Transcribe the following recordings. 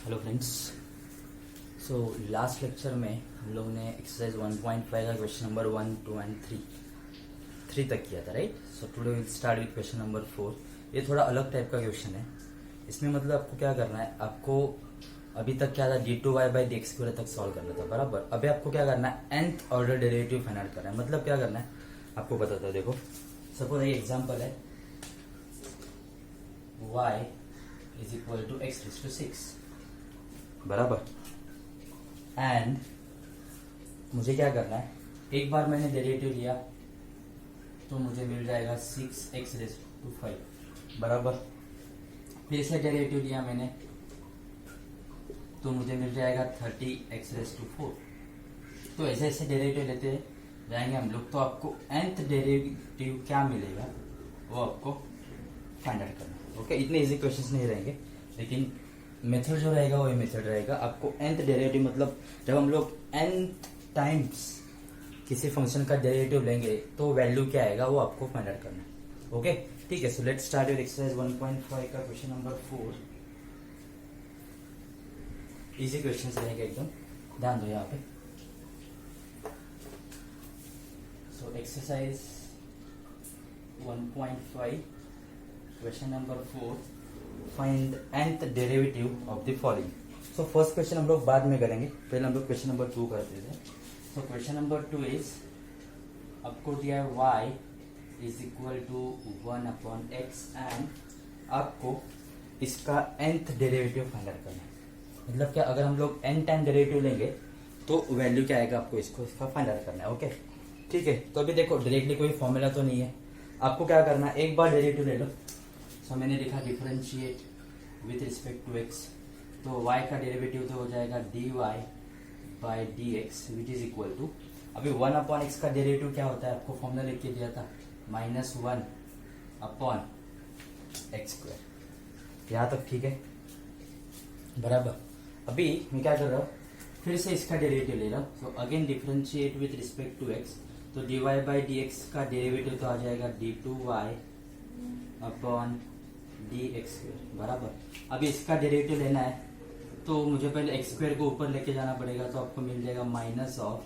Hello friends. So last lecture में हम लोग ने एक्सरसाइज 1.5 का क्वेश्चन नंबर 1, 2 एंड 3 तक किया था, right. So today will start with question number 4। ये थोड़ा अलग टाइप का क्वेश्चन है। इसमें मतलब आपको क्या करना है, आपको अभी तक क्या था d2y/dx² तक सॉल्व करना था, बराबर। अभी आपको क्या करना है, nth order derivative find out करना है। मतलब क्या करना है आपको बताता हूँ। देखो सपोज ये एग्जाम्पल है, y = x⁶, बराबर। एंड मुझे क्या करना है, एक बार मैंने डेरिवेटिव लिया तो मुझे मिल जाएगा 6x⁵, बराबर। फिर से डेरिवेटिव लिया मैंने तो मुझे मिल जाएगा 30x⁴। तो ऐसे ऐसे डेरिवेटिव लेते जाएंगे हम लोग, तो आपको nth डेरिवेटिव क्या मिलेगा वो आपको फाइंड आउट करना है। ओके, इतने इजी क्वेश्चंस नहीं रहेंगे, लेकिन मेथड जो रहेगा वही मेथड रहेगा। आपको nth डेरिवेटिव मतलब जब हम लोग nth टाइम्स किसी फंक्शन का डेरिवेटिव लेंगे तो वैल्यू क्या आएगा वो आपको फाइंड आउट करना है। ओके, ठीक है। So let's start with exercise 1.5 का क्वेश्चन नंबर 4। इजी क्वेश्चंस रहेंगे एकदम, ध्यान दो यहाँ पे। So exercise 1.5 question number 4, find nth derivative of the following. So first question हम लोग बाद में करेंगे, पहले हम लोग क्वेश्चन नंबर 2 करते थे। सो क्वेश्चन नंबर 2 इज, आपको दिया है y = 1/x एंड आपको इसका nth डेरिवेटिव फाइंड आउट करना है। मतलब क्या, अगर हम लोग n टाइम डेरिवेटिव लेंगे तो वैल्यू क्या आएगा, आपको इसका फाइंड आउट करना है। ओके, ठीक है। तो अभी देखो डायरेक्टली कोई फॉर्मूला तो नहीं है, आपको क्या करना है, एक बार डेरिवेटिव ले लो। सो मैंने लिखा differentiate with respect to x, तो y का डेरिवेटिव तो हो जाएगा dy/dx which is equal to, अभी 1/x का डेरिवेटिव क्या होता है, आपको फॉर्मूला लिख के दिया था, -1/x²। यहाँ तक ठीक है, बराबर। अभी मैं क्या कर रहा हूँ, फिर से इसका डेरिवेटिव ले रहा हूँ। So again differentiate with respect to x, तो dy/dx का डेरिवेटिव तो आ जाएगा d2y/dx², बराबर। अभी इसका डेरिवेटिव लेना है तो मुझे पहले x² को ऊपर लेके जाना पड़ेगा, तो आपको मिल जाएगा -(x²),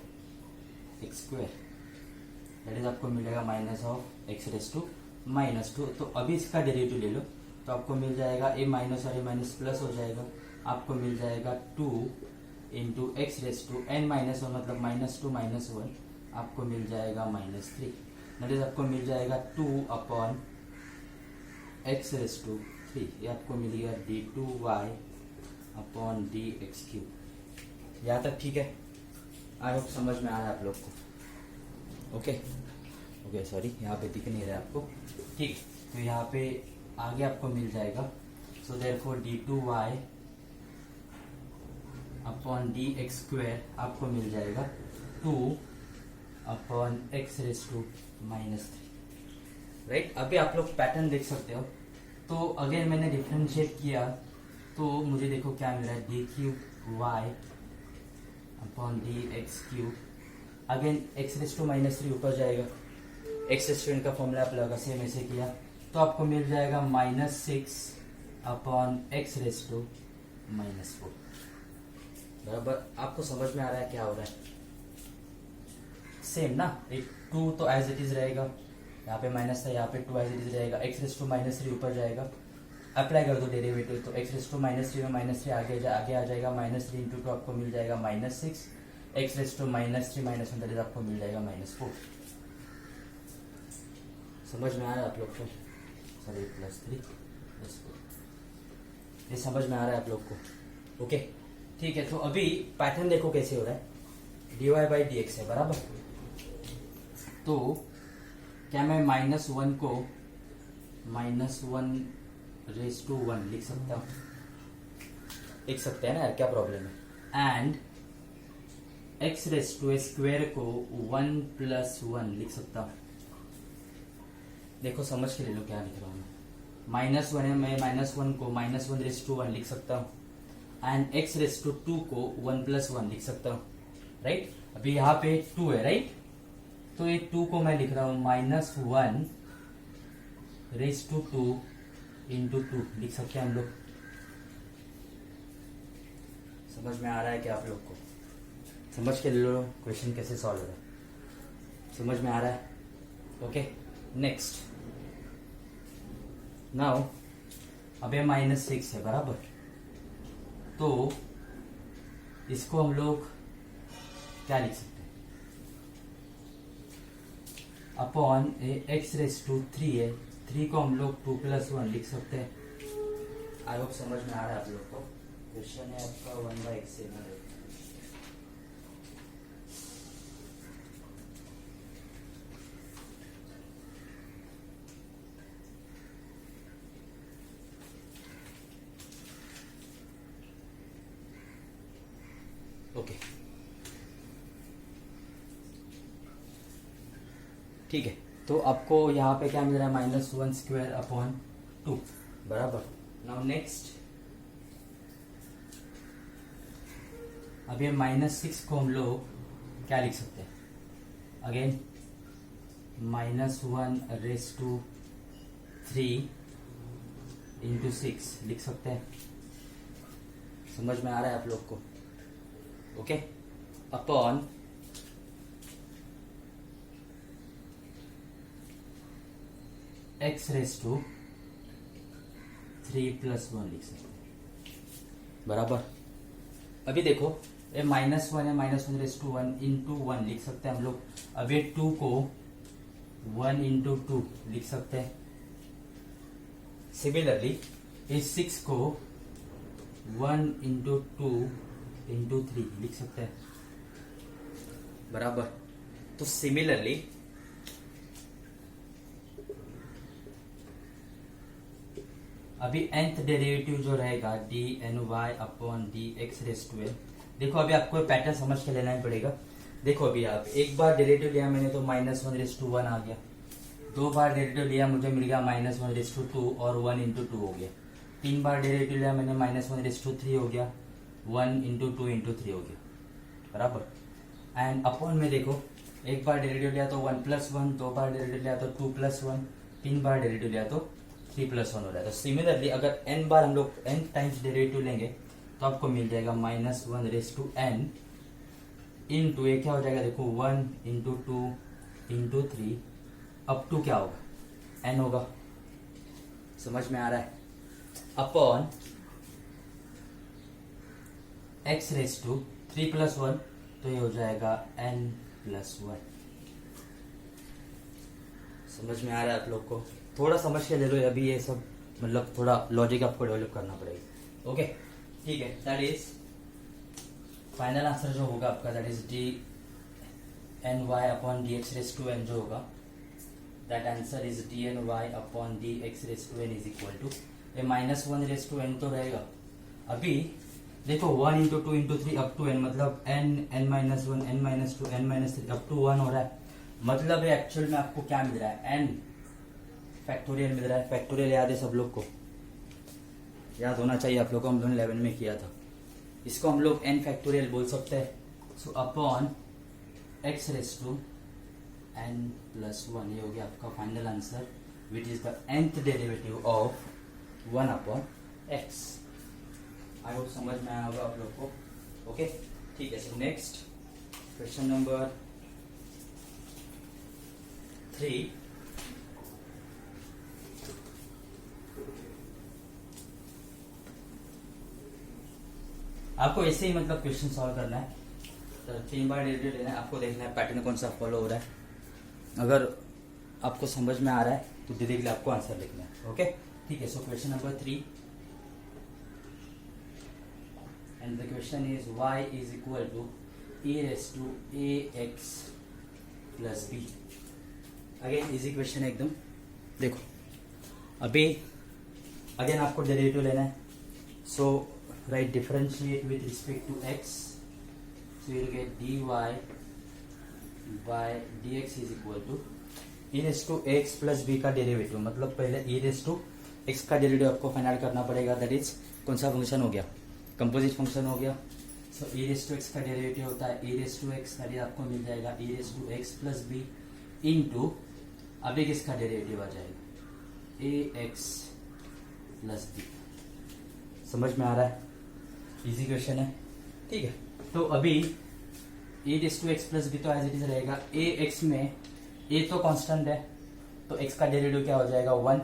दैट इज आपको मिलेगा -(x⁻²)। तो अभी इसका डेरिवेटिव ले लो तो आपको मिल जाएगा a माइनस और a माइनस प्लस हो जाएगा, आपको मिल जाएगा 2 × x⁻n−1 मतलब -2 - 1, आपको मिल जाएगा -3, दैट इज आपको मिल जाएगा 2/x⁻3। ये आपको मिल गया d2y/dx³। यहाँ तक ठीक है, आई होप समझ में आया आप लोग को। ओके, सॉरी यहाँ पे दिख नहीं रहा है आपको, ठीक। तो यहाँ पे आगे आपको मिल जाएगा, सो देयरफॉर d2y/dx² आपको मिल जाएगा 2/x⁻3, राइट। अभी आप लोग पैटर्न देख सकते हो। तो अगर मैंने डिफरेंशिएट किया तो मुझे देखो क्या मिल रहा है, d3y/dx³। अगेन x⁻³ ऊपर जाएगा, x⁻n का फॉर्मूला आप लगा सेम ऐसे किया तो आपको मिल जाएगा -6/x⁻⁴, बराबर। आपको समझ में आ रहा है क्या हो रहा है, सेम ना। एक 2 तो एज इट इज रहेगा, यहाँ पे माइनस था, यहाँ पे 2 एज इट इज रहेगा, x⁻³ ऊपर जाएगा, अप्लाई कर दो डेरिवेटिव, तो x⁻³ में -3 आगे आ जाएगा, -3 × 2 आपको मिल जाएगा -6, x⁻³ -1 दैट इज आपको मिल जाएगा -4। समझ में आ रहा है आप लोग को, सॉरी +3 +4, ये समझ में आ रहा है आप लोग को। ओके, ठीक है। तो अभी पैटर्न देखो कैसे हो रहा है, dy/dx है, बराबर। तो क्या मैं -1 को -1⁻1 लिख सकता हूँ? लिख सकते हैं ना यार, क्या प्रॉब्लम है। एंड x⁻² को 1+1 लिख सकता हूँ। देखो समझ के ले लो क्या लिख रहा हूँ मैं, -1 है, मैं -1 को -1⁻1 लिख सकता हूँ एंड x⁻² को 1+1 लिख सकता हूँ, राइट। अभी यहाँ पे 2 है, राइट। तो ये 2 को मैं लिख रहा हूँ -1 रेज टू 2 इंटू 2 लिख सकते हैं हम लोग। समझ में आ रहा है क्या आप लोग को? समझ के ले लो क्वेश्चन कैसे सॉल्व हो रहा है, समझ में आ रहा है? ओके, नेक्स्ट नाउ अब ये -6 है बराबर, तो इसको हम लोग क्या लिख सकते हैं? अपॉन x⁻³ है, 3 को हम लोग 2+1 लिख सकते हैं। आई होप समझ में आ रहा है आप लोग को। क्वेश्चन है आपका 1/x से ओके ठीक है, तो आपको यहाँ पे क्या मिल रहा है? -1² बराबर। नाउ नेक्स्ट, अब ये -6 को हम लोग क्या लिख सकते हैं? अगेन -1/3 × 6 लिख सकते हैं। समझ में आ रहा है आप लोग को? ओके, अपॉन x⁻³ + 1 लिख सकते हैं बराबर। अभी देखो ये -1 है, -1⁻1 × 1 लिख सकते हैं हम लोग। अब ये 2 को 1 × 2 लिख सकते हैं। सिमिलरली इस 6 को 1 × 2 × 3 लिख सकते हैं बराबर। तो सिमिलरली अभी nth डेरिवेटिव जो रहेगा dny/dx⁻²। देखो अभी आपको पैटर्न समझ के लेना ही पड़ेगा। देखो अभी आप एक बार डेरिवेटिव लिया मैंने तो -1/1 आ गया, 2 बार डेरिवेटिव लिया मुझे मिल गया -1/2 और 1 × 2 हो गया, 3 बार डेरिवेटिव लिया मैंने -1/3 हो गया, 1 × 2 × 3 हो गया बराबर। एंड अपॉन में देखो एक बार डेरिवेटिव लिया तो 1+1, 2 बार डेरिवेटिव लिया तो 2+1, 3 बार डेरिवेटिव लिया तो 3+1 हो रहा है। तो सिमिलरली अगर n बार हम लोग n टाइम्स डेरिवेटिव लेंगे तो आपको मिल जाएगा -1/n इंटू ये क्या हो जाएगा? देखो 1 × 2 × 3 अप टू क्या होगा? n होगा। समझ में आ रहा है? अपॉन x⁻³ 3+1 तो ये हो जाएगा n+1। समझ में आ रहा है आप लोग को? थोड़ा समझ के ले लो अभी, ये सब मतलब थोड़ा लॉजिक आपको डेवलप करना पड़ेगा। ओके ठीक है, दैट इज फाइनल आंसर जो होगा आपका, दैट इज dny/dx⁻n जो होगा, that answer is dny/dx⁻n is equal to ये -1/n तो रहेगा। अभी देखो 1 × 2 × 3 अप टू n मतलब n, n-1, n-2, n-3 up to 1 हो रहा है। मतलब ये एक्चुअल में आपको क्या मिल रहा है? n फैक्टोरियल मिल रहा है। फैक्टोरियल याद है सब लोग को? याद होना चाहिए आप लोग को, हम लोगों ने 11 में किया था। इसको हम लोग n फैक्टोरियल बोल सकते हैं। सो अपॉन x⁻n + 1 ये हो गया आपका final answer, which is the nth derivative of 1/x। I hope समझ में आया होगा आप लोग को। ओके ठीक है, सो नेक्स्ट क्वेश्चन नंबर 3। आपको ऐसे ही मतलब क्वेश्चन सॉल्व करना है, तो 3 बार डेरिवेटिव लेना है, आपको देखना है पैटर्न कौन सा फॉलो हो रहा है। अगर आपको समझ में आ रहा है तो डायरेक्टली आपको आंसर लिखना है। ओके ठीक है, so question number 3 and the question is y is equal to e⁻ax + b। Again easy question है एकदम। देखो अभी अगेन आपको डेरिवेटिव लेना है, so write differentiate with respect to x, so you will get dy/dx is equal to e⁻x + b का derivative. मतलब पहले e⁻x का डेरिवेटिव आपको फाइंड आउट करना पड़ेगा, दैट इज कौन सा फंक्शन हो गया? कंपोजिट फंक्शन हो गया। सो e⁻x का डेरिवेटिव होता है e⁻x, दैट इज आपको मिल जाएगा e⁻x + b इंटू अभी किसका डेरिवेटिव आ जाएगा? ax + b। समझ में आ रहा है? इजी क्वेश्चन है। ठीक है, तो अभी e raise to x plus b तो एज इट इज रहेगा। ए एक्स में ए तो कांस्टेंट है, तो x का डेरिवेटिव क्या हो जाएगा 1,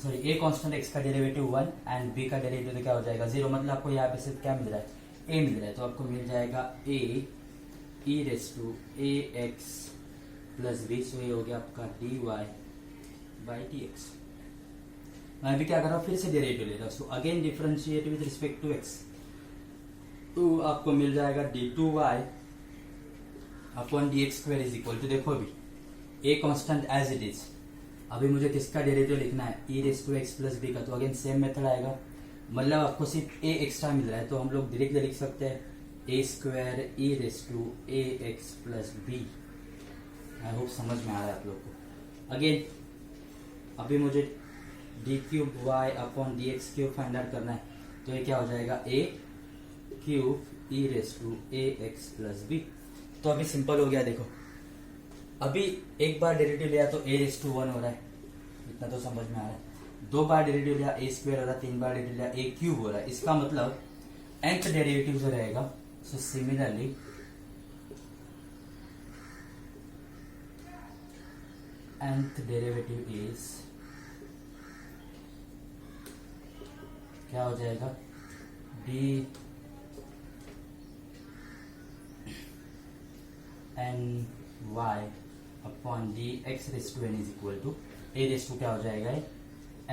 सॉरी ए कांस्टेंट x का डेरिवेटिव 1 एंड b का डेरिवेटिव तो क्या हो जाएगा 0। मतलब आपको यहाँ पे सिर्फ क्या मिल रहा है, a मिल रहा है, तो आपको मिल जाएगा a e raise to a x plus b, so ये हो गया आपका dy बाई डी एक्स। मैं अभी क्या कर रहा हूँ, फिर से डेरिवेटिव ले रहा हूँ, so again differentiate with respect to x, तो आपको मिल जाएगा d2y upon d x square is equal to, देखो अभी a constant as it is, अभी मुझे किसका डेरिवेटिव लिखना है e raise to x plus b का, तो अगेन सेम मेथड आएगा। मतलब आपको सिर्फ a एक्स्ट्रा मिल रहा है, तो हम लोग डायरेक्टली लिख सकते हैं a square e raise to a x plus b. I hope समझ में आ रहा है आप लोग को। अगेन अभी मुझे d cube y upon d x cube find out करना है, तो ये क्या हो जाएगा a cube e raise to a x plus b. तो अभी सिंपल हो गया, देखो अभी एक बार डेरिवेटिव लिया तो ए रेस टू 1 हो रहा है, इतना तो समझ में आ रहा है। 2 बार डेरिवेटिव लिया ए स्क्वायर हो रहा है, 3 बार डेरिवेटिव लिया ए क्यूब हो रहा है। इसका मतलब nth डेरिवेटिव जो रहेगा, so similarly nth derivative is क्या हो जाएगा d n y upon d x raise to n is equal to a raise to क्या हो जाएगा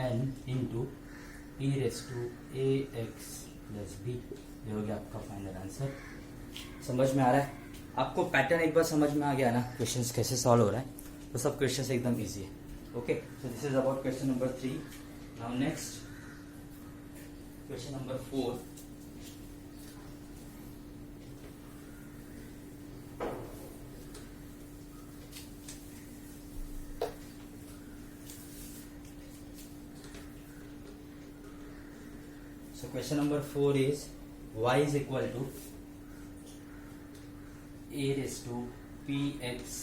n into e raise to a x plus b. ये हो गया आपका फाइनल आंसर। समझ में आ रहा है आपको? पैटर्न एक बार समझ में आ गया ना, क्वेश्चंस कैसे सॉल्व हो रहा है, तो सब क्वेश्चंस एकदम इजी है। Okay, so this is about question number 3। Now next question number 4। So question number 4 is y is equal to a raised to px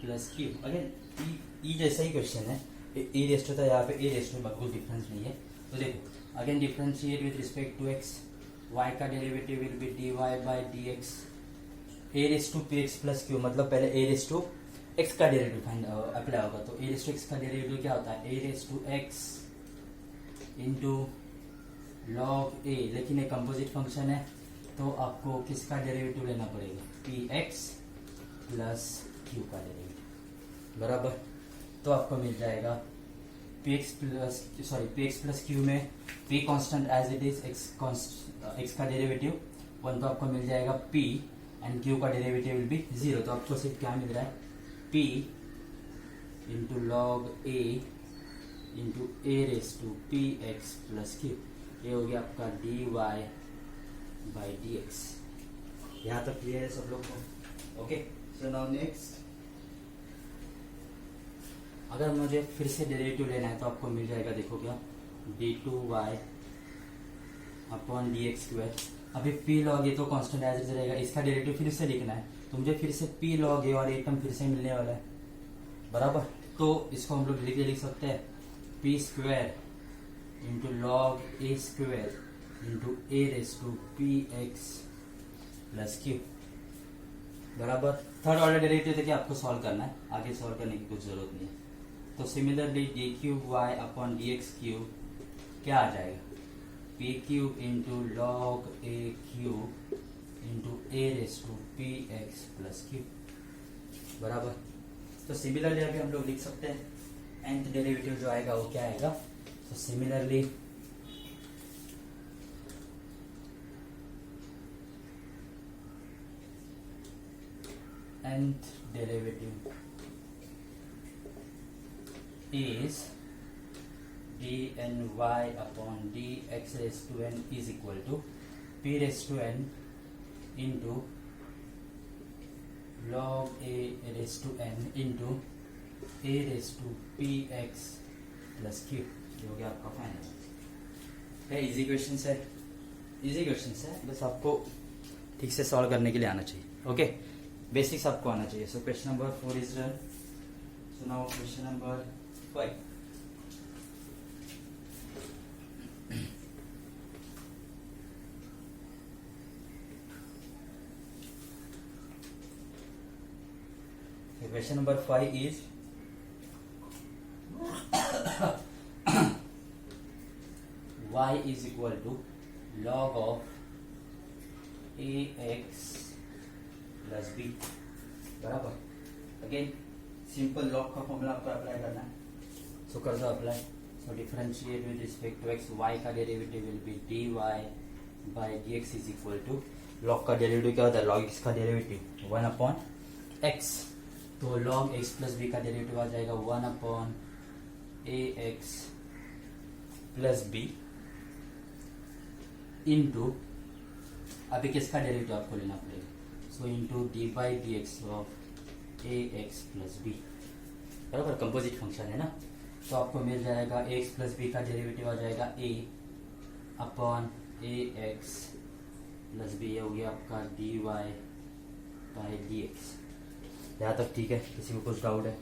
plus q। Again e जैसा ही question है, e rest था यहाँ पे a rest में कोई difference नहीं है। तो देखो again differentiate with respect to x, y का derivative will be dy by d x, a raised to px plus q, मतलब पहले a रेस्ट टू x का डेरिवेटिव फाइंड अप्लाई होगा। तो a रेस्ट टू x का derivative क्या होता है, a raised to x into log a, लेकिन एक कंपोजिट फंक्शन है तो आपको किसका डेरिवेटिव लेना पड़ेगा, पी एक्स प्लस क्यू का डेरिवेटिव बराबर। तो आपको मिल जाएगा पी एक्स प्लस क्यू में p constant as it is, x का डेरिवेटिव 1, तो आपको मिल जाएगा पी एंड क्यू का डेरिवेटिव विल बी 0। तो आपको सिर्फ क्या मिल रहा है, p into log a into a raise to p x plus q. ये हो गया आपका d y by d x. यहाँ तक क्लियर है सब लोग को? ओके, सो नाउ नेक्स्ट, अगर मुझे फिर से डेरिवेटिव लेना है तो आपको मिल जाएगा, देखो क्या, d two y upon d x square. अभी पी लॉग ए तो कांस्टेंट एज इट रहेगा, इसका डेरिवेटिव फिर से लिखना है तो मुझे फिर से पी लॉग ए और ए टर्म फिर से मिलने वाला है बराबर। तो इसको हम लोग लिख सकते हैं p square into log a square into a raise to p x plus q बराबर। थर्ड ऑर्डर डेरिवेटिव देखिए आपको सॉल्व करना है, आगे सॉल्व करने की कुछ जरूरत नहीं है। तो similarly d cube y upon d x cube क्या आ जाएगा, p cube into log a cube into a raise to p x plus q बराबर। तो सिमिलरली अभी हम लोग लिख सकते हैं nth डेरिवेटिव जो आएगा वो क्या आएगा, तो similarly nth derivative is dny upon dx raised to n is equal to p raised to n into log a raised to n into a raised to px plus q। ये हो गया आपका फाइनल है। Easy question है, easy question है, बस आपको ठीक से सॉल्व करने के लिए आना चाहिए। ओके, बेसिक्स आपको आना चाहिए। So question number 4 is done. So now question number 5। Question number 5 is y is equal to log of ax plus b बराबर. अगेन सिंपल लॉग का फॉर्मूला आपको अप्लाई करना है. सो कर दो apply. So differentiate with respect to x, y का derivative will be dy by dx is equal to log का derivative क्या होता है, लॉग x का डेरिवेटिव 1 अपॉन x. तो log x प्लस b का डेरिवेटिव आ जाएगा 1 upon ax plus b into अभी किसका डेरिवेटिव आपको लेना पड़ेगा. So into d by d x of a x plus b बराबर. कंपोजिट फंक्शन है ना. तो आपको मिल जाएगा ए एक्स प्लस बी का डेरिवेटिव आ जाएगा a upon a x plus b. हो गया आपका d y by d x. यहाँ तक ठीक है. किसी को कुछ डाउट है.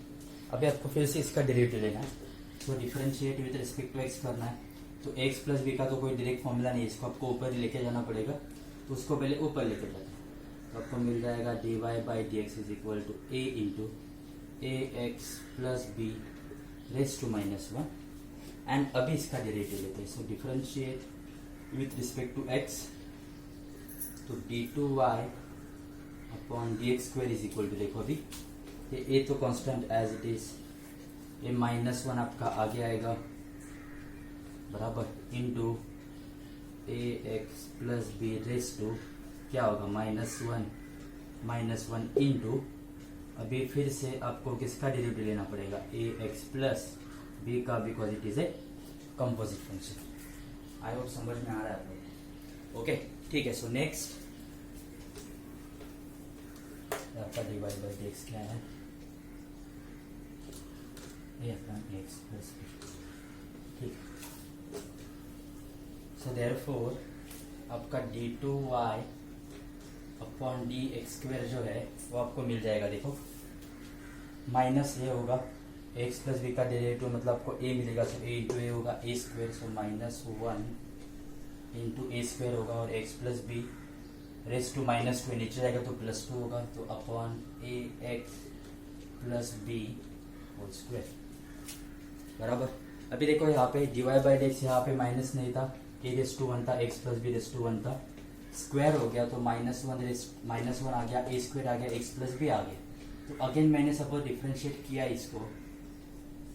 अभी आपको फिर से इसका डेरिवेटिव लेना है. तो differentiate with respect to x करना है. तो एक्स प्लस बी का तो कोई डायरेक्ट फॉर्मूला नहीं है, इसको आपको ऊपर लेके जाना पड़ेगा. तो उसको पहले ऊपर लेके जाते हैं. तो आपको मिल जाएगा d y by d x is equal to a into a x plus b raise to minus 1. And अभी इसका डेरिवेटिव लेते हैं. So differentiate with respect to x. तो d two y upon d x square is equal to, देखो अभी ये a तो constant as it is, a minus 1 आपका आगे आएगा बराबर into a x plus b raise to क्या होगा माइनस वन इंटू अभी फिर से आपको किसका डेरिवेटिव लेना पड़ेगा ए एक्स प्लस बी का, because it is a composite function. I hope समझ में आ रहा है आपको. ओके ठीक है. सो नेक्स्ट आपका d y by d x क्या है, a upon x plus b. ठीक. सो देयरफॉर आपका d two y upon d x square जो है वो आपको मिल जाएगा. देखो माइनस ये होगा एक्स प्लस बी का डेरिवेटिव, मतलब आपको ए मिलेगा. सो ए इंटू ए होगा a square. So minus 1 into a square होगा और x plus b raise to minus 2 नीचे जाएगा तो प्लस 2 होगा. तो upon a x plus b whole square बराबर. अभी देखो यहाँ पे d y by d x, यहाँ पे माइनस नहीं था, ए रेस टू 1 था, x plus b raise to 1 था, स्क्वायर हो गया तो -1 आ गया, ए स्क्वायर आ गया, एक्स प्लस बी आ गया. तो अगेन मैंने सपोज डिफरेंशिएट किया इसको,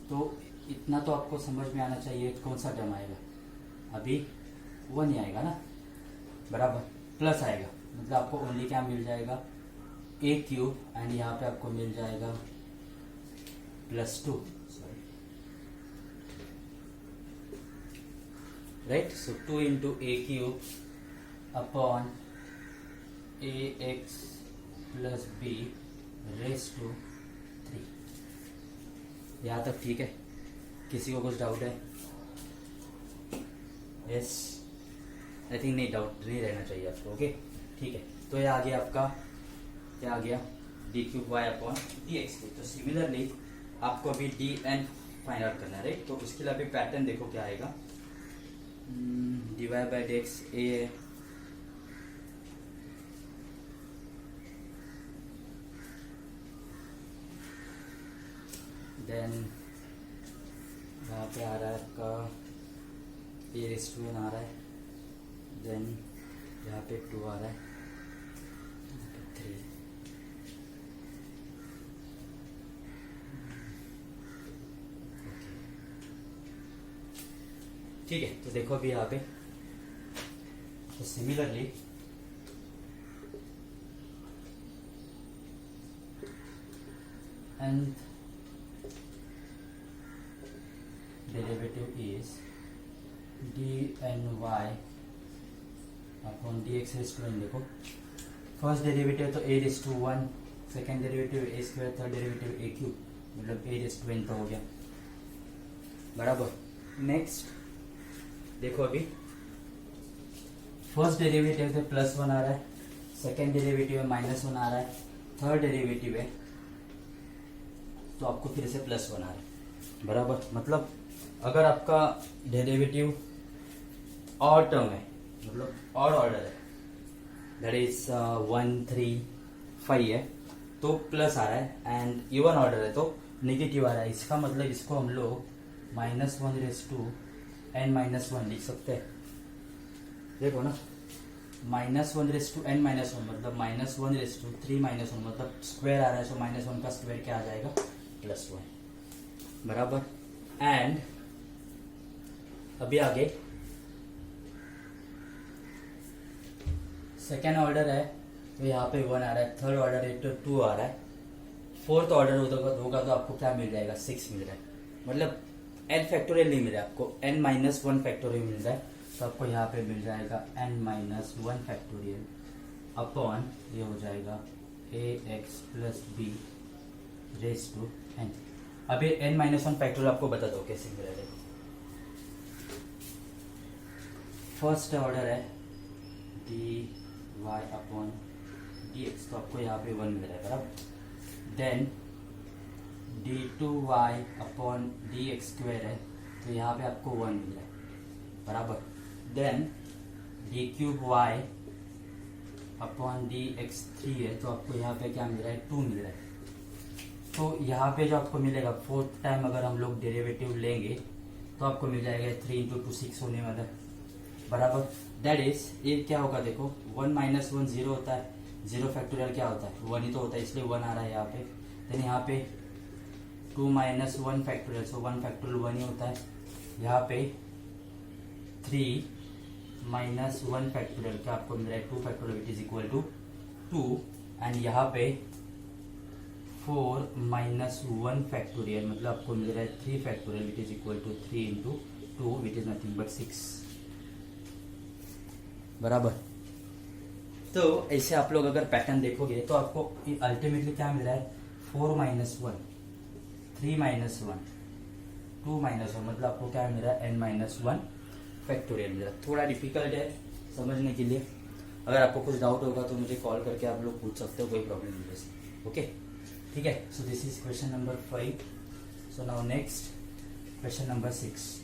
तो इतना तो आपको समझ में आना चाहिए कौन सा टर्म आएगा. अभी 1 ही आएगा ना बराबर, प्लस आएगा मतलब आपको ओनली क्या मिल जाएगा ए क्यूब. एंड यहाँ पे आपको मिल जाएगा +2 right. So 2 into a cube upon a x plus b raise to 3. यहाँ तक ठीक है. किसी को कुछ डाउट है? यस आई थिंक नहीं, डाउट नहीं रहना चाहिए आपको. ओके ठीक है. तो ये आ गया आपका, क्या आ गया d cube y upon d x. तो सिमिलरली आपको अभी डी एन फाइंड आउट करना है राइट. तो उसके लिए अभी पैटर्न देखो क्या आएगा. D y by d x a then यहाँ पे आ रहा है आपका ए रेस टू एन आ रहा है. देन यहाँ पे 2 आ रहा है, यहाँ पे 3. ठीक है. तो देखो अभी यहाँ पे तो similarly nth derivative is d n y upon d x raise to n. देखो फर्स्ट डेरिवेटिव तो a raise to 1, second derivative a square, third derivative a cube, मतलब ए रेस टू एन तो हो गया बराबर. नेक्स्ट देखो अभी first derivative है +1 आ रहा है, सेकेंड डेरिवेटिव है -1 आ रहा है, थर्ड डेरिवेटिव है तो आपको फिर से +1 आ रहा है बराबर. मतलब अगर आपका डेरिवेटिव और टर्म है, मतलब और ऑर्डर है, दैट इज 1 3 5 है, तो प्लस आ रहा है एंड इवन ऑर्डर है तो नेगेटिव आ रहा है। इसका मतलब इसको हम लोग -1/n-1 लिख सकते हैं। देखो ना, -1/n-1 मतलब -1/3 -1 मतलब स्क्वायर आ रहा है, सो -1 का स्क्वायर क्या आ जाएगा, +1 बराबर। एंड अभी आगे सेकेंड ऑर्डर है तो यहाँ पे 1 आ रहा है, थर्ड ऑर्डर है तो 2 आ रहा है, फोर्थ ऑर्डर होगा तो आपको क्या मिल जाएगा, 6 मिल रहा है। मतलब n फैक्टोरियल नहीं मिल रहा है आपको, n-1 फैक्टोरियल मिल रहा है। तो आपको यहाँ पे मिल जाएगा n-1 फैक्टोरियल अपॉन ये हो जाएगा ax + b raise to n। अभी n-1 फैक्टोरियल आपको बता दो कैसे मिल रहा है। फर्स्ट ऑर्डर है dy अपॉन dx, तो आपको यहाँ पे 1 मिल रहा है बराबर। Then d2y upon dx square है तो यहाँ पे आपको 1 मिल रहा है बराबर। देन d3y अपॉन dx3 है तो आपको यहाँ पे क्या मिल रहा है, 2 मिल रहा है। तो यहाँ पे जो आपको मिलेगा फोर्थ टाइम अगर हम लोग डेरिवेटिव लेंगे तो आपको मिल जाएगा 3 × 2 6 होने वाला है बराबर। दैट इज ये क्या होगा, देखो 1 - 1 0 होता है, 0 फैक्टोरियल क्या होता है, 1 ही तो होता है, इसलिए 1 आ रहा है यहाँ पे। देन यहाँ पे 2 - 1 फैक्टोरियल, सो 1 फैक्टोरियल 1 ही होता है। यहाँ पे 3 - 1 फैक्टोरियल क्या आपको मिल रहा है, 2 factorial which is equal to 2। And यहाँ पे 4 - 1 फैक्टोरियल मतलब आपको मिल रहा है 3 factorial which is equal to 3 × 2 which is nothing but 6 बराबर। तो ऐसे आप लोग अगर पैटर्न देखोगे तो आपको अल्टीमेटली क्या मिल रहा है, 4 - 1 3 - 1 2 - 1 मतलब आपको क्या मिल रहा है, n-1 फैक्टोरियल मिल रहा है। थोड़ा डिफिकल्ट है समझने के लिए, अगर आपको कुछ डाउट होगा तो मुझे कॉल करके आप लोग पूछ सकते हो, कोई प्रॉब्लम नहीं है। ओके ठीक है। सो this is question number 5। So now next question number 6।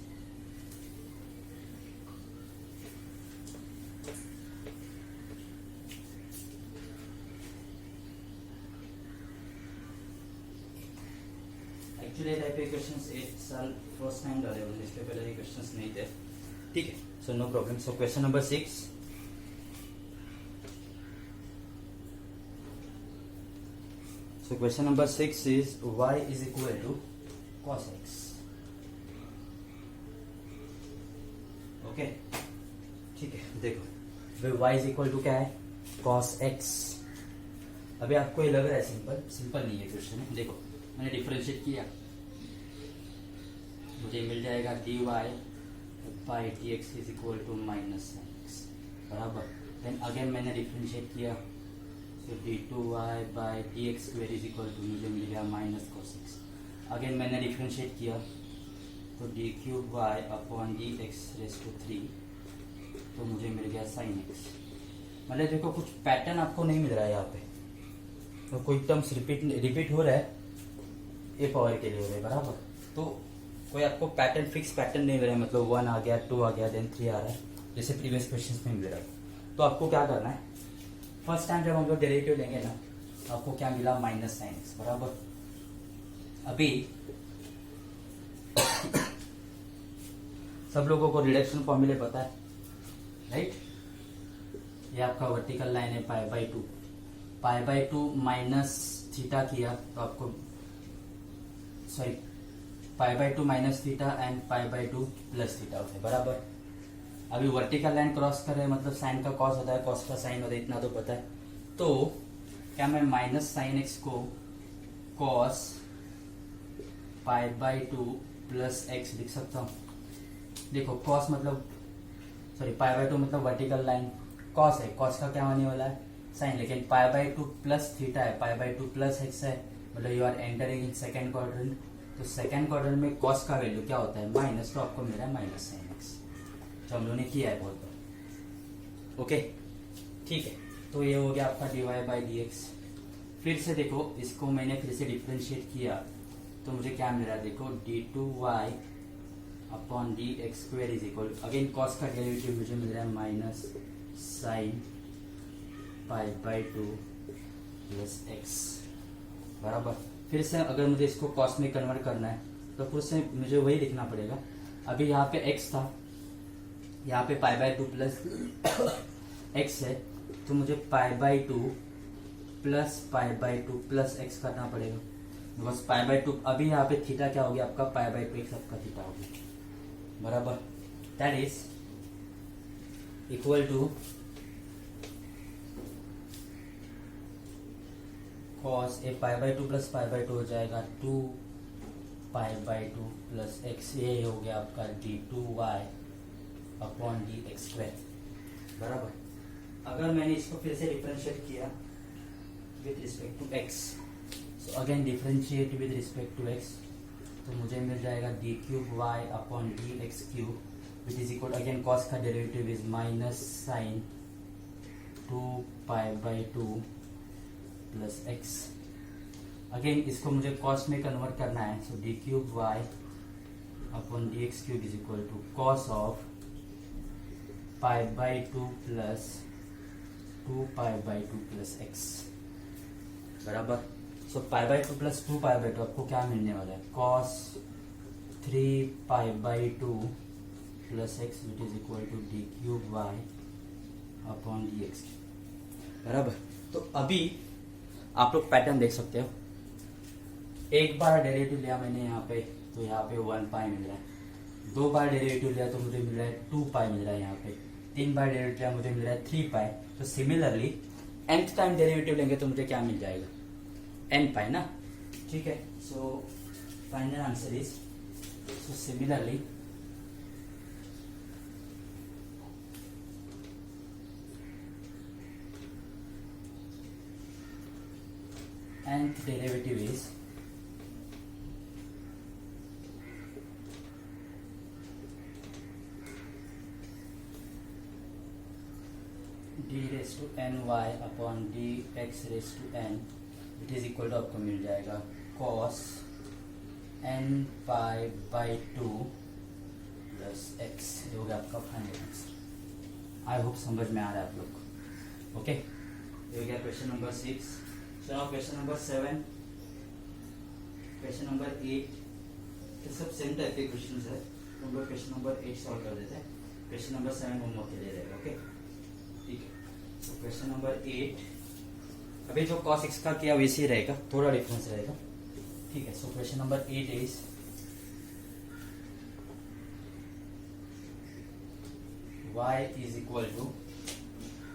Actually type के क्वेश्चंस 1 साल फर्स्ट टाइम डाले हुए, इसके पहले ये क्वेश्चंस नहीं थे, ठीक है। So no problem. So question number 6, so question number 6 is y is equal to cos x। Okay ठीक है, देखो y is equal to क्या है, cos x। अभी आपको ये लग रहा है सिंपल नहीं है क्वेश्चन है। देखो मैंने डिफरेंशिएट किया, मुझे मिल जाएगा dy by dx is equal to -x बराबर। देन अगेन मैंने डिफरेंशिएट किया, तो d2y by dx square is equal to मुझे मिल गया -cos x। अगेन मैंने डिफरेंशिएट किया तो d3y upon dx raise to 3 तो मुझे मिल गया sin x। मतलब देखो कुछ पैटर्न आपको नहीं मिल रहा है यहाँ पे, तो कोई टर्म्स रिपीट हो रहा है, ए पावर के लिए हो रहा है बराबर। तो कोई आपको पैटर्न फिक्स पैटर्न नहीं मिल रहा है, मतलब 1 आ गया 2 आ गया देन 3 आ रहा है, जैसे प्रीवियस क्वेश्चंस में मिल रहा है। तो आपको क्या करना है, फर्स्ट टाइम जब हम लोग डेरिवेटिव लेंगे ना, आपको क्या मिला, -sin x बराबर। अभी सब लोगों को रिडक्शन फॉर्मूले पता है राइट। ये आपका वर्टिकल लाइन है π/2 माइनस थीटा किया तो आपको sorry π/2 minus theta and π/2 plus theta होता है बराबर। अभी वर्टिकल लाइन क्रॉस कर रहे हैं मतलब साइन का कॉस होता है, कॉस का साइन होता है, इतना तो पता है। तो क्या मैं -sin x को cos π/2 प्लस x लिख सकता हूँ। देखो cos मतलब सॉरी π/2 मतलब वर्टिकल लाइन, cos है, cos का क्या होने वाला है, साइन। लेकिन π/2 प्लस थीटा है, π/2 प्लस x है, मतलब you are entering in second quadrant. तो सेकेंड क्वाड्रेंट में cos का वैल्यू क्या होता है, माइनस, तो आपको मिला है -sin x, जो हम लोगों ने किया है बहुत बार। ओके ठीक है, तो ये हो गया आपका dy/dx। फिर से देखो इसको मैंने फिर से डिफरेंशिएट किया तो मुझे क्या मिल रहा है, देखो d2y upon dx square is equal, again cos का डेरिवेटिव मुझे मिल रहा है -sin π/2 प्लस x बराबर। फिर से अगर मुझे इसको कॉस में कन्वर्ट करना है तो फिर से मुझे वही लिखना पड़ेगा। अभी यहाँ पे x था, यहाँ पे पाई बाय 2 प्लस x है, तो मुझे पाई बाय 2 प्लस x करना पड़ेगा। बिकॉज पाई बाय 2 अभी यहाँ पे थीटा क्या हो गया आपका, पाई बाय 2 आपका थीटा हो गया, बराबर। That is equal to cos a pi by 2 plus pi by 2 हो जाएगा 2 पाई बाय 2 प्लस एक्स, ये हो गया आपका d2y upon d x square, बराबर। अगर मैंने इसको फिर से डिफरेंशिएट किया with respect to x, so again differentiate with respect to x, तो मुझे मिल जाएगा d cube y upon d x cube which is equal, again cos का derivative is minus sine 2 pi by 2 plus x. Again इसको मुझे cos में convert करना है, so d cube y upon d x cube is equal to cos of pi by 2 plus 2 pi by 2 plus x, बराबर। So pi by 2 plus 2 pi by 2 आपको क्या मिलने वाला है, cos 3 pi by 2 plus x which is equal to d cube y upon d x, बराबर। तो अभी आप लोग पैटर्न देख सकते हो, एक बार डेरिवेटिव लिया मैंने यहाँ पे, तो यहाँ पे 1 पाई मिल रहा है। 2 बार डेरिवेटिव लिया तो मुझे मिल रहा है 2 पाई मिल रहा है यहाँ पे। 3 बार डेरिवेटिव लिया मुझे मिल रहा है 3 पाई। तो सिमिलरली nth टाइम डेरिवेटिव लेंगे तो मुझे क्या मिल जाएगा, n पाई ना, ठीक है। So final answer is, so similarly nth derivative is d raised to ny upon d x raise to n, it is equal to आपको मिल जाएगा cos n pi by 2 plus x, ये हो गया आपका फाइनल आंसर। आई hope समझ में आ रहा है आप लोग, ओके। ये हो गया क्वेश्चन नंबर 6। चलो क्वेश्चन नंबर 7, क्वेश्चन नंबर 8, ये सब सेम टाइप के क्वेश्चन है, तो हम लोग क्वेश्चन नंबर 8 सॉल्व कर देते हैं। क्वेश्चन नंबर 7 होमवर्क के लिए रहेगा, ओके, ठीक है। तो क्वेश्चन नंबर 8, अभी जो cos x का किया वैसे ही रहेगा, थोड़ा डिफरेंस रहेगा, ठीक है। So question number 8 is y is equal to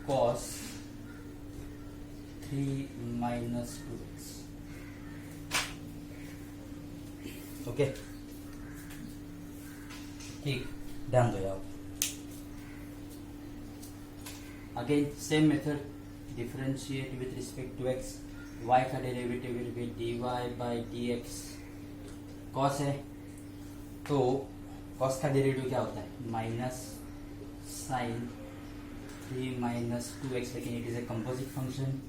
cos 3 minus 2x, okay, ठीक, ध्यान दो यार। Again same method, differentiate with respect to x, y का derivative will be dy by dx। cos है तो cos का डेरिवेटिव क्या होता है, माइनस साइन 3 माइनस 2x, लेकिन it is a composite function,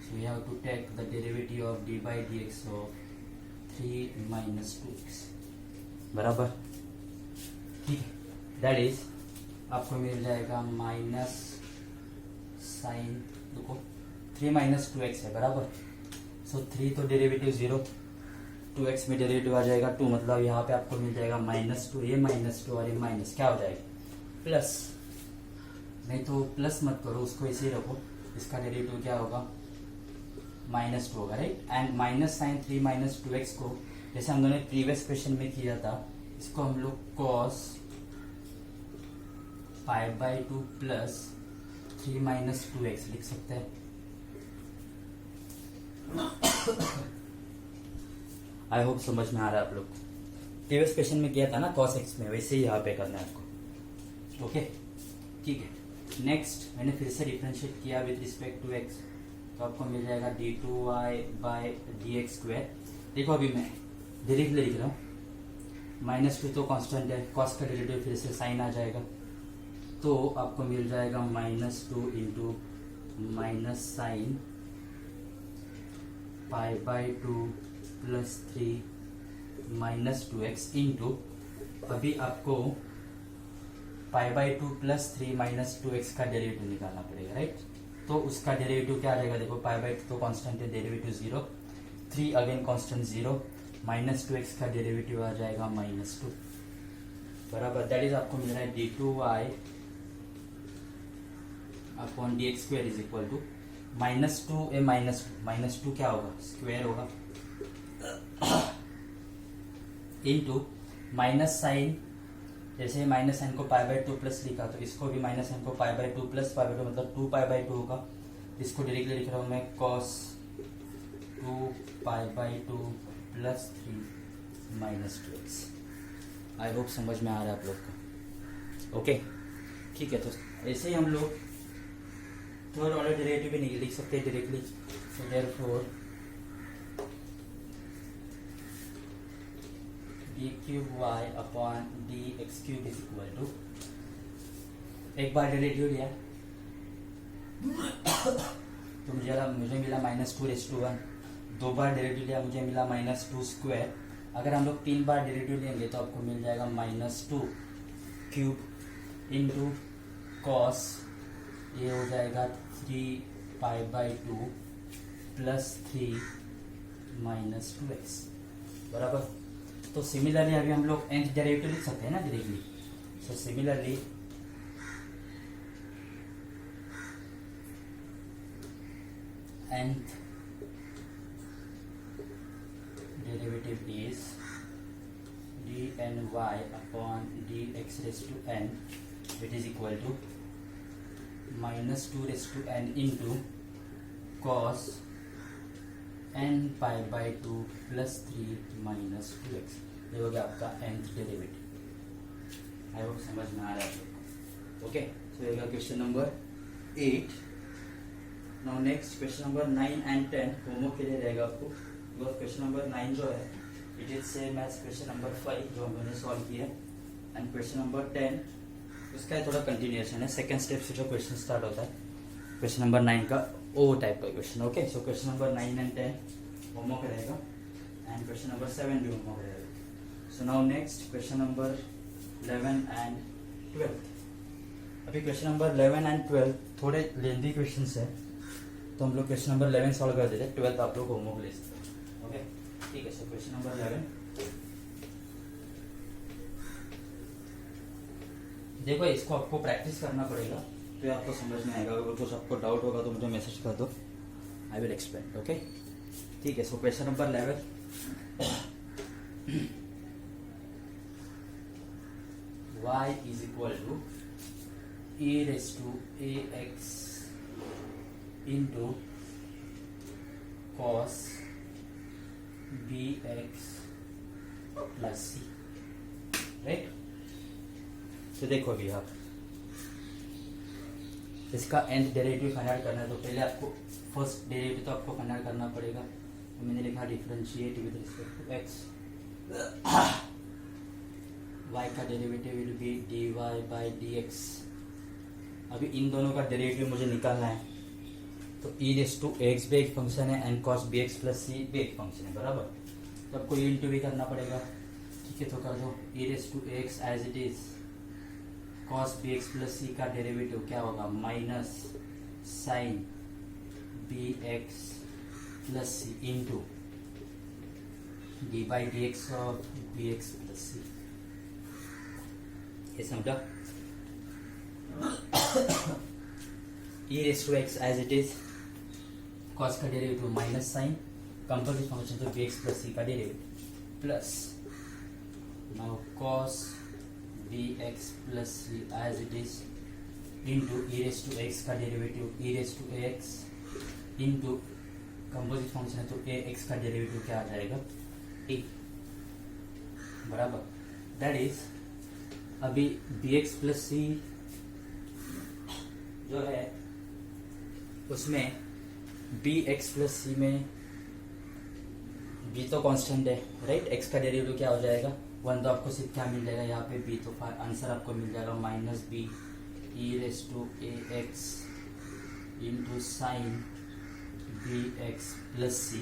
so we have to take the derivative of d by dx of 3 minus 2x, बराबर, ठीक है। दैट इज आपको मिल जाएगा माइनस साइन, देखो 3 माइनस 2x है, बराबर। सो 3 तो डेरिवेटिव 0, 2x में डेरिवेटिव आ जाएगा 2, मतलब यहाँ पे आपको मिल जाएगा -2, ये -2 और ये माइनस क्या हो जाएगा, प्लस। नहीं तो प्लस मत करो, उसको ऐसे ही रखो, इसका डेरिवेटिव क्या होगा, -2 होगा, right. And minus sine 3 minus 2x को, जैसे हम लोगों ने प्रीवियस क्वेश्चन में किया था, इसको हम लोग cos pi by 2 plus 3 minus 2x लिख सकते हैं। आई होप समझ में आ रहा है आप लोग। प्रीवियस क्वेश्चन में किया था ना cos x में, वैसे ही यहाँ पे करना है आपको, ओके, ठीक है। नेक्स्ट मैंने फिर से डिफरेंशिएट किया विथ रिस्पेक्ट टू x, तो आपको मिल जाएगा d2y by d x square. देखो अभी मैं डायरेक्टली लिख रहा हूँ, -2 तो कांस्टेंट है, cos का डेरिवेटिव फिर से साइन आ जाएगा, तो आपको मिल जाएगा -2 into minus sine pi by 2 plus 3 minus 2x into, अभी आपको पाई बाई 2 प्लस 3 माइनस 2x का डेरिवेटिव निकालना पड़ेगा, राइट। तो उसका डेरिवेटिव क्या आ जाएगा, देखो पाई बाई 2 तो कांस्टेंट है, डेरिवेटिव 0, 3 अगेन कांस्टेंट 0, -2x का डेरिवेटिव आ जाएगा -2 बराबर। दैट इज आपको मिल रहा है d2y upon d x square is equal to -2 क्या होगा, स्क्वेयर होगा, इनटू माइनस साइन, जैसे माइनस साइन को π/2 प्लस लिखा तो इसको भी माइनस साइन को π/2 प्लस π/2 मतलब 2π/2 होगा। इसको डायरेक्टली लिख रहा हूँ मैं cos 2π/2 प्लस 3 -2x। आई होप समझ में आ रहा है आप लोग को। ओके ठीक है, तो ऐसे ही हम लोग थर्ड ऑर्डर डेरिवेटिव भी नहीं लिख सकते directly. So therefore d3y upon dx³ is equal to, एक बार डेरिवेटिव लिया तो मुझे मिला -2^1, दो बार डेरिवेटिव लिया मुझे मिला -2²। अगर हम लोग 3 बार डेरिवेटिव लेंगे तो आपको मिल जाएगा -2³ इंटू कॉस, ये हो जाएगा 3π/2 प्लस 3 -2x बराबर। तो सिमिलरली अभी हम लोग nth डेरिवेटिव लिख सकते हैं ना directly. So similarly nth derivative is dny upon dx⁻n, which is equal to -2^n into cos n π/2 plus 3 -2x। ये हो गया आपका nth डेरिवेटिव। आई होप समझ में आ रहा है। ओके, सो ये हो गया question number 8। Now next question number 9 and 10 homework के लिए रहेगा आपको। बिकॉज क्वेश्चन नंबर 9 जो है it is same as question number 5 जो हमने सॉल्व किया, एंड क्वेश्चन नंबर 10 उसका थोड़ा कंटिन्यूएशन है। सेकंड स्टेप से जो क्वेश्चन स्टार्ट होता है क्वेश्चन नंबर 9 का, ओ टाइप का question. Okay, so question number 9 and 10 homework रहेगा, एंड क्वेश्चन नंबर 7 भी होमवर्क रहेगा। So now next question number 11 and 12। अभी क्वेश्चन नंबर 11 एंड 12 थोड़े लेंथी क्वेश्चन है, तो हम लोग क्वेश्चन नंबर 11 सॉल्व कर देते हैं, 12 आप लोग होमवर्क ले सकते हैं। ओके ठीक है, सो क्वेश्चन नंबर 11 देखो, इसको आपको प्रैक्टिस करना पड़ेगा तो आपको समझ में आएगा। अगर कुछ आपको डाउट होगा तो मुझे मैसेज कर दो, आई विल एक्सप्लेन। ओके ठीक है, so question number 11 y is equal to e raised to ax into cos bx plus c, right. तो देखो अभी आप इसका nth डेरिवेटिव फाइंड आउट करना है, तो पहले आपको फर्स्ट डेरिवेटिव तो आपको फाइंड आउट करना पड़ेगा। तो मैंने लिखा differentiate with respect to x, y का डेरिवेटिव विल बी dy/dx। अभी इन दोनों का डेरिवेटिव मुझे निकालना है, तो e⁻x भी एक फंक्शन है and cos bx plus c भी एक फंक्शन है बराबर। तो आपको ये इंटू भी करना पड़ेगा, ठीक है। तो कर दो e⁻x as it is, cos bx plus c का डेरिवेटिव क्या होगा, minus sine bx plus c into d/dx of bx plus c। ये समझा। e⁻x as it is, cos का derivative minus sine, composite function तो bx प्लस c का derivative plus now cos bx plus c as it is into e⁻x का derivative e⁻x into composite function है तो ax का derivative क्या आ जाएगा, a बराबर। दैट इज अभी bx प्लस c जो है उसमें bx प्लस c में b तो कांस्टेंट है, राइट। x का डेरिवेटिव क्या हो जाएगा, 1, तो आपको सिर्फ क्या मिल जाएगा यहाँ पे b, तो आंसर आपको मिल जाएगा -b e⁻ax into sine bx plus c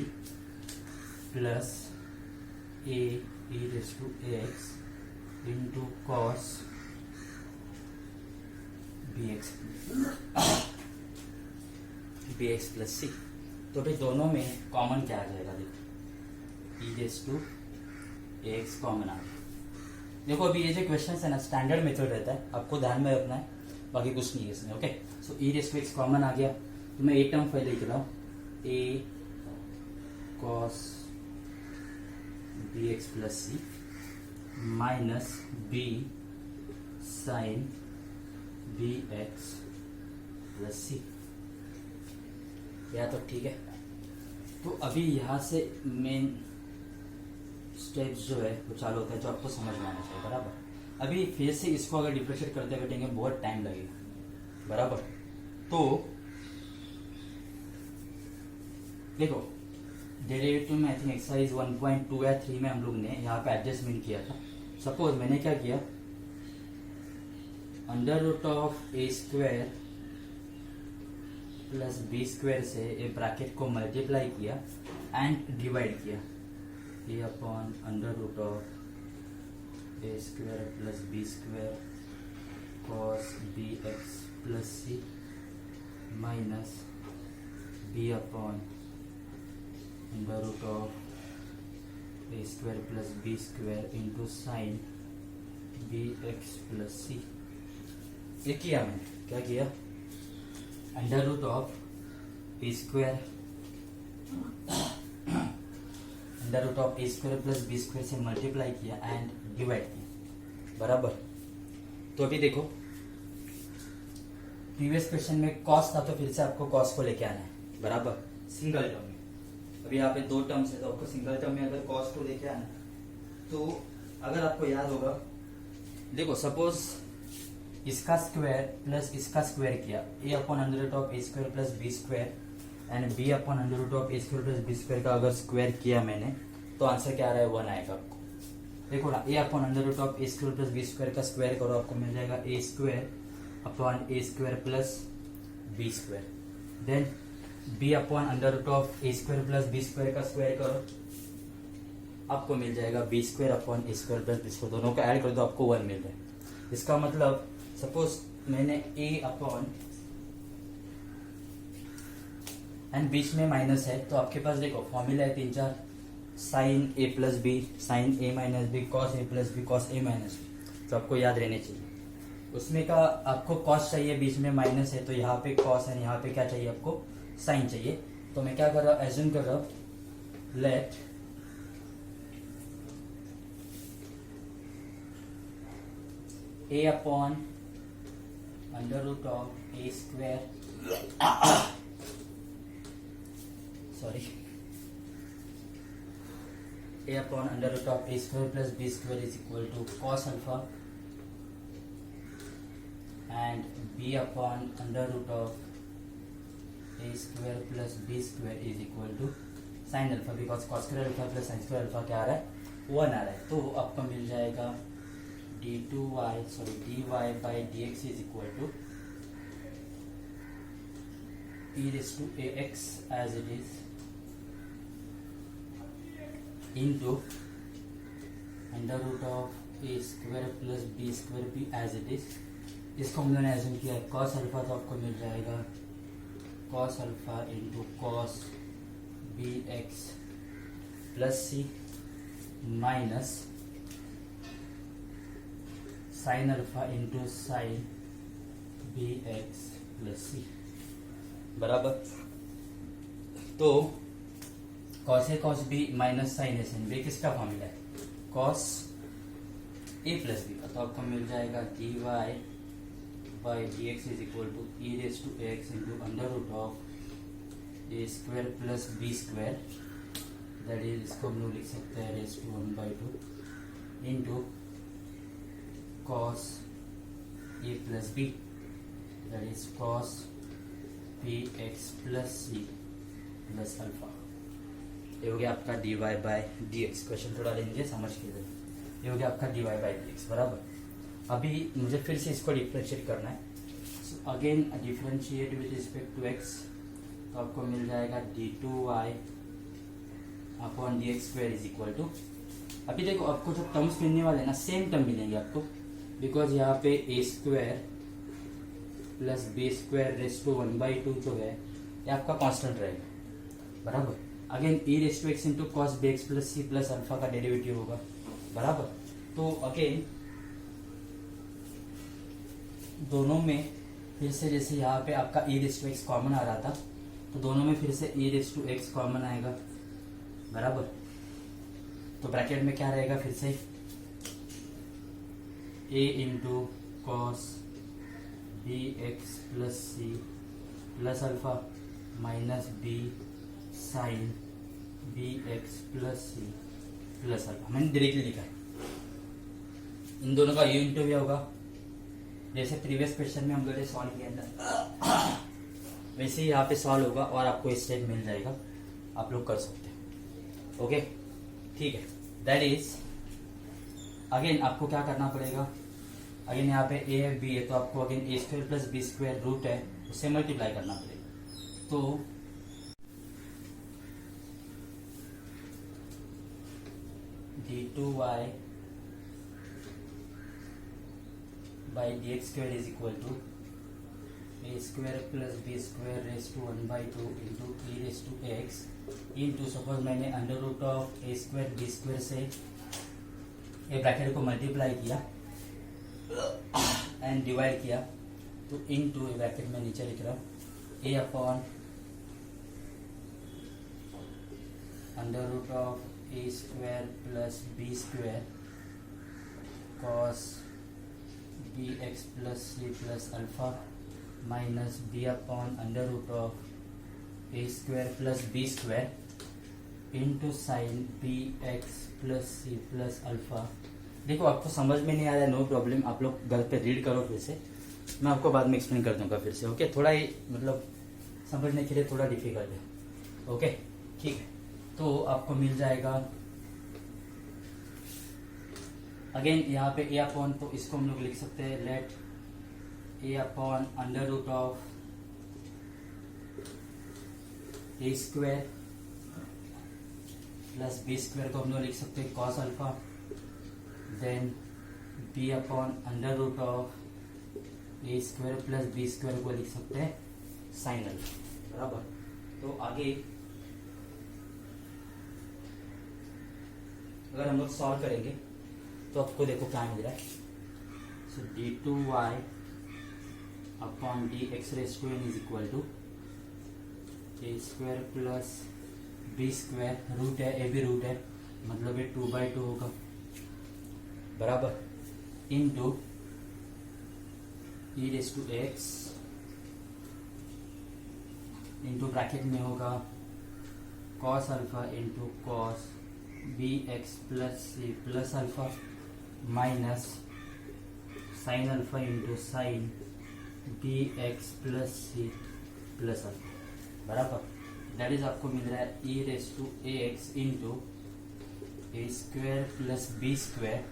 plus a e⁻x into cos bx plus c। तो भाई दोनों में कॉमन क्या आ जाएगा, देखो e raise to a x common आ गया। देखो अभी ये जो क्वेश्चन है ना स्टैंडर्ड मेथड रहता है, आपको ध्यान में रखना है, बाकी कुछ नहीं है इसमें। Okay, so e raise to x common आ गया, तो मैं एक टर्म पहले लिख रहा हूँ, a cos b x plus c minus b sine b x plus c. या तो ठीक है। तो अभी यहाँ से मेन स्टेप्स जो है वो चालू होता है, जो आपको समझ में आना चाहिए। बराबर, अभी फिर से इसको अगर डिफरेंशिएट करते बैठेंगे बहुत टाइम लगेगा। बराबर, तो देखो डेरिवेटिव में आई थिंक एक्सरसाइज 1.2 या 3 में हम लोग ने यहाँ पे एडजस्टमेंट किया था। सपोज मैंने क्या किया, under root of a square plus b square से ए ब्रैकेट को मल्टीप्लाई किया एंड डिवाइड किया, a upon under root of a square plus b square cos b x plus c minus b upon under root of a square plus b square into sine b x plus c. ये किया मैंने, क्या किया, under root of a square under root of a square plus b square से multiply किया and divide किया। बराबर, तो अभी देखो प्रीवियस क्वेश्चन में कॉस था, तो फिर से आपको कॉस को लेके आना है। बराबर, सिंगल टर्म में, अभी यहाँ पे दो टर्म्स है तो आपको सिंगल टर्म में अगर कॉस को लेके आना, तो अगर आपको याद होगा, देखो सपोज इसका स्क्वायर प्लस इसका स्क्वायर किया, a upon under root of a square plus b square and b upon under root of a square plus b square का अगर स्क्वायर किया मैंने, तो आंसर क्या आ रहा है, 1 आएगा आपको। देखो ना, a upon under root of a square plus b square का स्क्वायर करो, आपको मिल जाएगा a square upon a square plus b square, then b upon under root of a square plus b square का स्क्वायर करो, आपको मिल जाएगा b square upon a square plus b square, दोनों का ऐड कर दो आपको 1 मिल जाए। इसका मतलब सपोज मैंने a अपॉन एंड बीच में माइनस है, तो आपके पास देखो फॉर्मूला है 3-4, sign A plus B sign A minus B cos a plus B cos A minus B, तो आपको याद रहने चाहिए। उसमें का आपको कॉस चाहिए, बीच में माइनस है, तो यहाँ पे कॉस है, यहाँ पे क्या चाहिए आपको, साइन चाहिए। तो मैं क्या कर रहा हूँ, एज्यूम कर रहा हूँ, let a upon under root of a square a upon under root of a square plus b square is equal to cos alpha and b upon under root of a square plus b square is equal to sine alpha, because cos square alpha plus sine square alpha क्या आ रहा है, 1 आ रहा है। तो आपको मिल जाएगा dy by dx is equal to e raised to ax as it is into under root of a square plus b square भी एज इट इज। इसको हम लोगों ने एज्यूम किया कॉस अल्फा, तो आपको मिल जाएगा cos alpha into cos b x plus c minus sine alpha into sine b x plus c. बराबर, तो cos a cos b minus sine a sine b किसका फॉर्मूला है, कॉस ए प्लस बी का, तो आपको मिल जाएगा d y by d x is equal to e raise to x into under root of a square plus b square, that is, इसको हम लोग लिख सकते हैं raise to 1/2 into cos a plus b, that is cos bx plus c plus alpha। ये हो गया आपका dy by dx। क्वेश्चन थोड़ा लेंगे समझ के लिए, ये हो गया आपका dy by dx। बराबर, अभी मुझे फिर से इसको डिफरेंशिएट करना है, so again differentiate with respect to x, तो आपको मिल जाएगा d2y upon dx square is equal to, अभी देखो आपको जो टर्म्स मिलने वाले हैं ना सेम टर्म मिलेंगे आपको, बिकॉज यहाँ पे a square plus b square raise to 1/2 जो है ये आपका कांस्टेंट रहेगा। बराबर, again e raise to x into cos b x plus c plus alpha का डेरिवेटिव होगा, बराबर। तो अगेन दोनों में फिर से जैसे यहाँ पे आपका e raise to x common आ रहा था, तो दोनों में फिर से e raise to x common आएगा, बराबर। तो ब्रैकेट में क्या रहेगा फिर से a into cos b x plus c plus alpha minus b sine b x plus c plus alpha. मैंने डायरेक्टली लिखा है, इन दोनों का यू इंटू भी होगा, जैसे प्रीवियस क्वेश्चन में हम लोगों ने सॉल्व किया था वैसे ही यहाँ पे सॉल्व होगा और आपको स्टेप मिल जाएगा, आप लोग कर सकते हैं। ओके, ठीक है। दैट इज अगेन आपको क्या करना पड़ेगा, अगेन यहाँ पे ए है बी है, तो आपको again a square plus b square root है उससे मल्टीप्लाई करना पड़ेगा। तो d2y by dx square is equal to a square plus b square raised to 1/2 into e raised to x into suppose मैंने under root of a square b square से a bracket को multiply किया and divide किया, तो into A bracket में नीचे लिख रहा हूँ a upon under root of a square plus b square cos b x plus c plus alpha minus b upon under root of a square plus b square into sine b x plus c plus alpha. देखो आपको समझ में नहीं आ रहा है, no problem, आप लोग घर पे रीड करो फिर से, मैं आपको बाद में एक्सप्लेन कर दूंगा फिर से। ओके, थोड़ा ही मतलब समझने के लिए थोड़ा डिफिकल्ट है। ओके, ठीक है। तो आपको मिल जाएगा अगेन यहाँ पे ए अपॉन, तो इसको हम लोग लिख सकते हैं let a upon under root of a square plus b square को हम लोग लिख सकते हैं cos alpha, then b upon under root of a square plus b square को लिख सकते हैं साइन अल्फा, बराबर। तो आगे अगर हम लोग सॉल्व करेंगे तो आपको देखो क्या मिल रहा है, so d2y upon d x raise to n is equal to a square plus b square, root है ए भी रूट है मतलब ये 2/2 होगा, बराबर, into e raise to x into bracket में होगा cos alpha into cos b x plus c plus alpha minus sine alpha into sine b x plus c plus alpha, बराबर। दैट इज आपको मिल रहा है e raise to a x into a square plus b square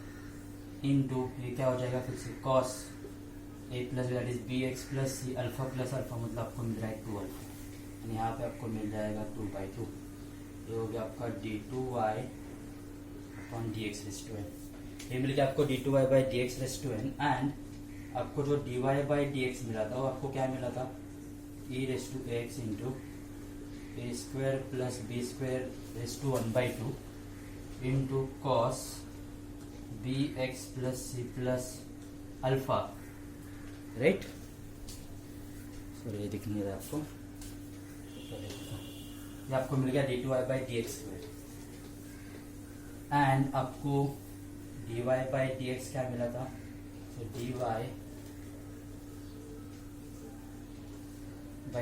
into ये क्या हो जाएगा फिर से cos a plus that is b x plus c alpha plus alpha, मतलब आपको मिल रहा है 2 अल्फा, यहाँ पे आपको मिल जाएगा 2/2। ये हो गया आपका d2y upon d x raise to n, ये मिल गया आपको d2y by d x raise to n. And आपको जो dy बाई डी एक्स मिला था वो आपको क्या मिला था e raise to x into a square plus b square raise to 1/2 into cos b x plus c plus alpha, right. Sorry ये दिख नहीं रहा आपको, ये आपको मिल गया d2y by d x square. And आपको dy बाई डी एक्स क्या मिला था, तो dy बाई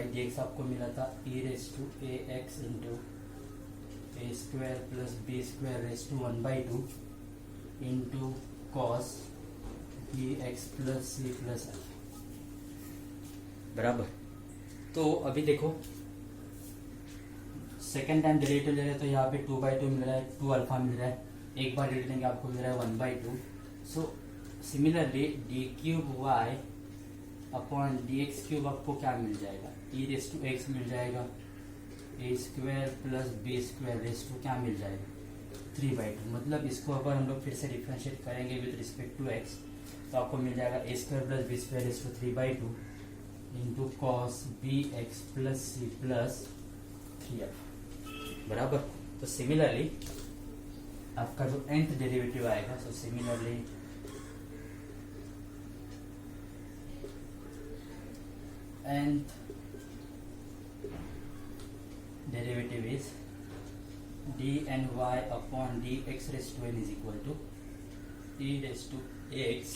डी एक्स आपको मिला था e raise to a x into a square plus b square raise to 1/2 into cos b x plus c plus alpha, बराबर। तो अभी देखो सेकेंड टाइम डेरिवेटिव ले रहे तो यहाँ पे 2/2 मिल रहा है, 2 अल्फा मिल रहा है, एक बार डेरिवेटिव लेंगे आपको मिल रहा है 1/2। So similarly d cube y upon d x cube आपको क्या मिल जाएगा, ई रेस टू एक्स मिल जाएगा, a square plus b square raise to क्या मिल जाएगा 3/2। मतलब इसको अगर हम लोग फिर से डिफ्रेंशिएट करेंगे विद रिस्पेक्ट टू एक्स तो आपको मिल जाएगा a square plus b square raise to 3/2 into cos b x plus c plus 3 alpha, बराबर। तो सिमिलरली आपका जो nth डेरिवेटिव आएगा, so similarly nth derivative is dny upon dx raised to n is equal to e raised to x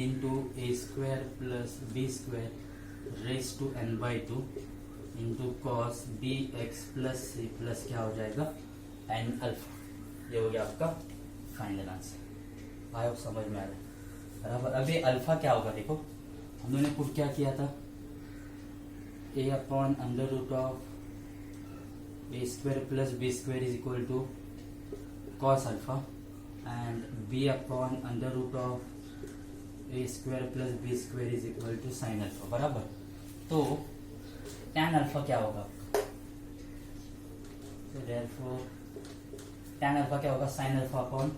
into a square plus b square raised to n by 2 into cos bx plus c plus क्या हो जाएगा n alpha. ये हो गया आपका final answer. आई hope समझ में आ रहा है बराबर। अभी अल्फा क्या होगा देखो, हम लोगों ने पुट क्या किया था, a upon under root of a square plus b square is equal to cos alpha and b upon under root of a square plus b square is equal to sin alpha बराबर। तो tan alpha क्या होगा, so therefore tan alpha क्या होगा, sin alpha upon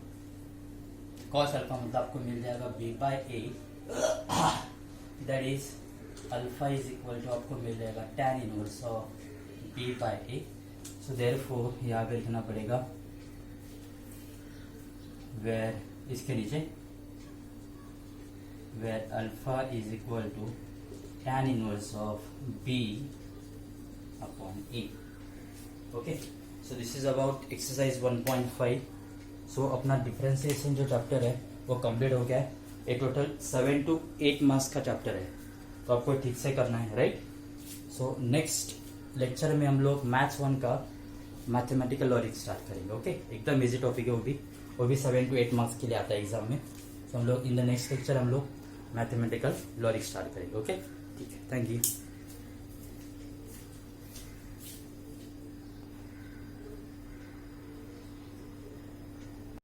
cos alpha, मतलब आपको मिल जाएगा b by a, that is alpha is equal to आपको मिल जाएगा tan inverse of b by a। So therefore यहाँ पे लिखना पड़ेगा वेर, इसके नीचे where alpha is equal to tan inverse of b upon a। Okay, so this is about exercise 1.5। So अपना डिफरेंशिएशन जो चैप्टर है वो कंप्लीट हो गया है। ये टोटल 7 to 8 मार्क्स का चैप्टर है, तो आपको ठीक से करना है, राइट। सो नेक्स्ट लेक्चर में हम लोग मैथ्स 1 का मैथमेटिकल लॉजिक स्टार्ट करेंगे। ओके, एकदम इजी टॉपिक है वो भी 7 to 8 मार्क्स के लिए आता है एग्जाम में। तो हम लोग इन द नेक्स्ट लेक्चर हम लोग मैथमेटिकल लॉजिक स्टार्ट करेंगे। ओके, ठीक है, थैंक यू।